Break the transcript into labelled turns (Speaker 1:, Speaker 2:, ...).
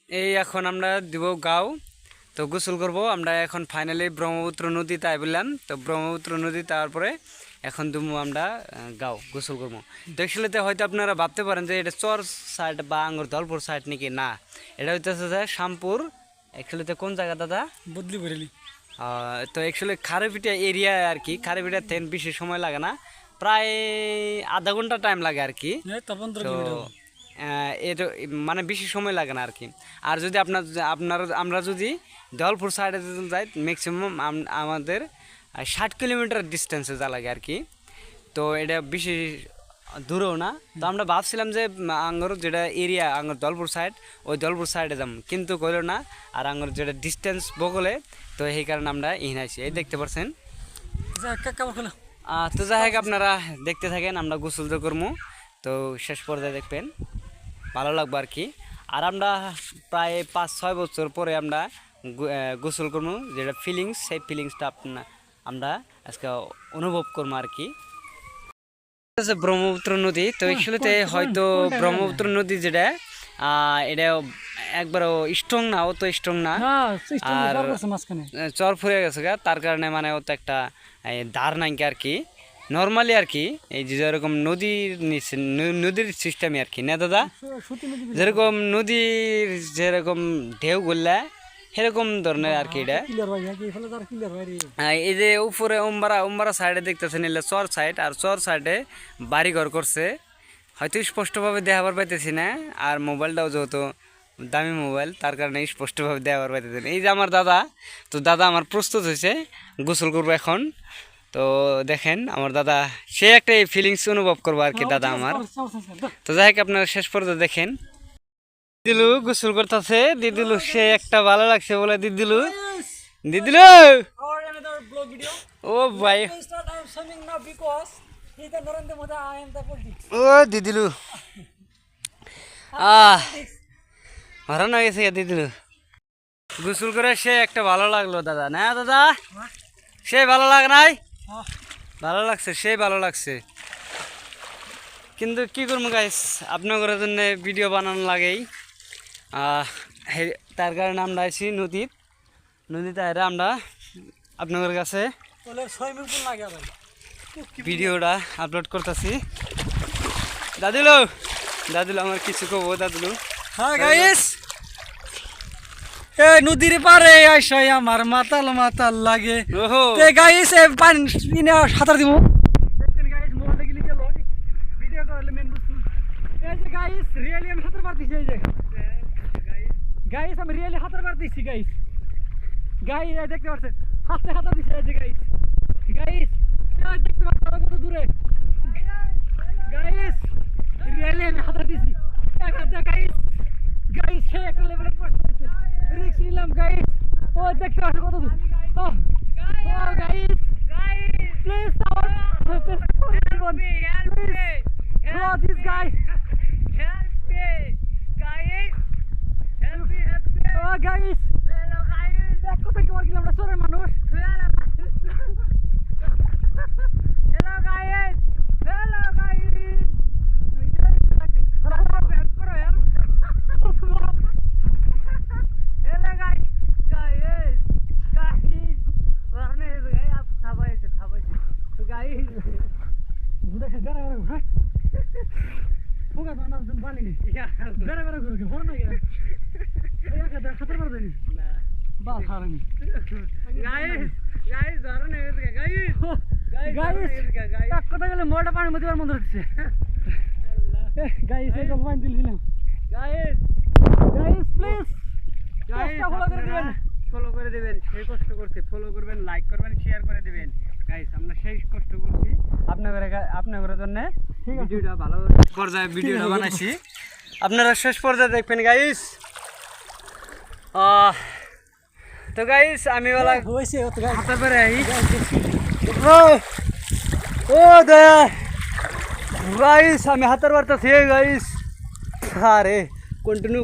Speaker 1: এই এখন আমরা দিব গাও, তো গোসল করব আমরা এখন ফাইনালি ব্রহ্মপুত্র নদীতে আই বললাম। তো ব্রহ্মপুত্র নদী তারপরে এখন দুমু আমরা গাও গোসল করবো। তো অ্যাকচুয়ালিতে হয়তো আপনারা ভাবতে পারেন যে এটা চর সাইড বা আঙ্গুর দলপুর সাইড নাকি, না, এটা হইতেছে যে শ্যামপুর। অ্যাকচুয়ালিতে কোন জায়গা দাদা?
Speaker 2: বদলি বেরেলি।
Speaker 1: তো অ্যাকচুয়ালি খারেপিটা এরিয়া আর কি, খারেপিটা তেন বেশি সময় লাগে না, প্রায় আধা ঘন্টা টাইম লাগে আর কি। তো এর মানে বেশি সময় লাগে না আর কি। আর যদি আমরা যদি দলপুর সাইডে যাই ম্যাক্সিমাম আমাদের 60 কিলোমিটার ডিস্টেন্সে যা লাগে আর কি। তো এটা বেশি দূরেও না। তো আমরা ভাবছিলাম যে আঙ্গর যেটা এরিয়া আঙ্গর দলপুর সাইড, ওই দলপুর সাইডে যাম, কিন্তু করলো না। আর আঙ্গর যেটা ডিস্টেন্স বগলে, তো এই কারণে আমরা ইনাইছি। এই দেখতে পাচ্ছেন। তো যাই হোক আপনারা দেখতে থাকেন, আমরা গোসল তো করবো, তো শেষ পর্যায়ে দেখবেন, ভালো লাগবে আর কি। আর আমরা প্রায় 5-6 বছর পরে আমরা গোসল করবো, যেটা ফিলিংস, সেই ফিলিংসটা আমরা আজকে অনুভব করবো আর কি। ব্রহ্মপুত্র নদী, তো অ্যাকচুয়ালিতে হয়তো ব্রহ্মপুত্র নদী যেটা এটা একবারও স্ট্রং না, অত স্ট্রং না, আর চর ফুরে গেছে গা, তার কারণে মানে অত একটা ধার নাই আর কি। নর্মালি আর কি এই যে যেরকম নদীর সিস্টেমে আর কি, না দাদা? যেরকম নদীর যেরকম ঢেউ গড়লে সেরকম ধরনের আর কি। এটা এই যে উপরে উম্বারা সাইডে দেখতেছেন, এলে চর সাইড, আর চর সাইডে বাড়ি ঘর করছে, হয়তো স্পষ্টভাবে দেখাবার পাইতেছি না। আর মোবাইলটাও যেহেতু দামি মোবাইল, তার কারণে স্পষ্টভাবে দেখাবার পাইতেছি না। এই যে আমার দাদা, তো দাদা আমার প্রস্তুত হয়েছে, গোসল করবো এখন। তো দেখেন আমার দাদা, সে একটা ফিলিংস অনুভব করবো আর কি দাদা আমার। তো যাই হোক আপনারা শেষ পর্যন্ত দেখেন। দিদিলু গোসল করতেছে, দিদিলু সে একটা ভালো লাগছে বলে দিদিলু ও ভাই, ও দিদিলু হরান হয়ে গেছে দিদিলু। গোসল করে সে একটা ভালো লাগলো দাদা, না দাদা? সে ভালো লাগে নাই? ভালো লাগছে, সে ভালো লাগছে। কিন্তু কি করবো গাইস, আপনাদের জন্য ভিডিও বানানো লাগেই, তার কারণে আমরা আছি নদীতে আইরা আমরা আপনাদের কাছে ভিডিওটা আপলোড করতেছি। দাদিলু আমার কিছু কবো দাদিলু।
Speaker 2: হ্যাঁ গাইস, এই নদীর পারে আইসাই আমার মাতাল লাগে। তে গাইস এ পানি সাঁতার দিব। দেখেন গাইস, মোবাইল গিলি গেল ভিডিও করলে মেন বুঝুন। এই যে গাইস রিয়েলি আমি সাঁতার পারতেছি। এই যে গাইস আমি রিয়েলি সাঁতার পারতেছি। গাইস দেখতে পাচ্ছেন হাতে সাঁতার দিছে। এই যে গাইস দেখতে পাচ্ছেন কত দূরে। গাইস রিয়েলি আমি সাঁতার দিছি। গাইস সে একটা লেভেলের কষ্ট হয়েছে, রিস্ক নিলাম গাইস। ও দেখতে পাচ্ছেন কত দূর। Guys please help this guy. Help me guys, help me. Oh guys, hello guys, দেখো তো কেমন গেলাম আমরা সরের মানুষ। hello guys মোটা পানির মধ্যে মনে হচ্ছে। গাইস এই পানি দিলাম। গাইস প্লিজ ফলো করে দিবেন। সেই কষ্ট করছে, ফলো করবেন, লাইক করবেন, শেয়ার করে দিবেন। গাইস আমরা সেই কষ্ট করছি আপনাদের জন্য, ভিডিওটা ভালো পর্যায়ে ভিডিওটা বানাইছি, আপনারা শেষ পর্যায়ে দেখবেন গাইস। তো গাইস আমি বলা হাতে পেরে ও দয়া গাইস, আমি হাতের বার্তাছি গাইস। আরে কন্টিনিউ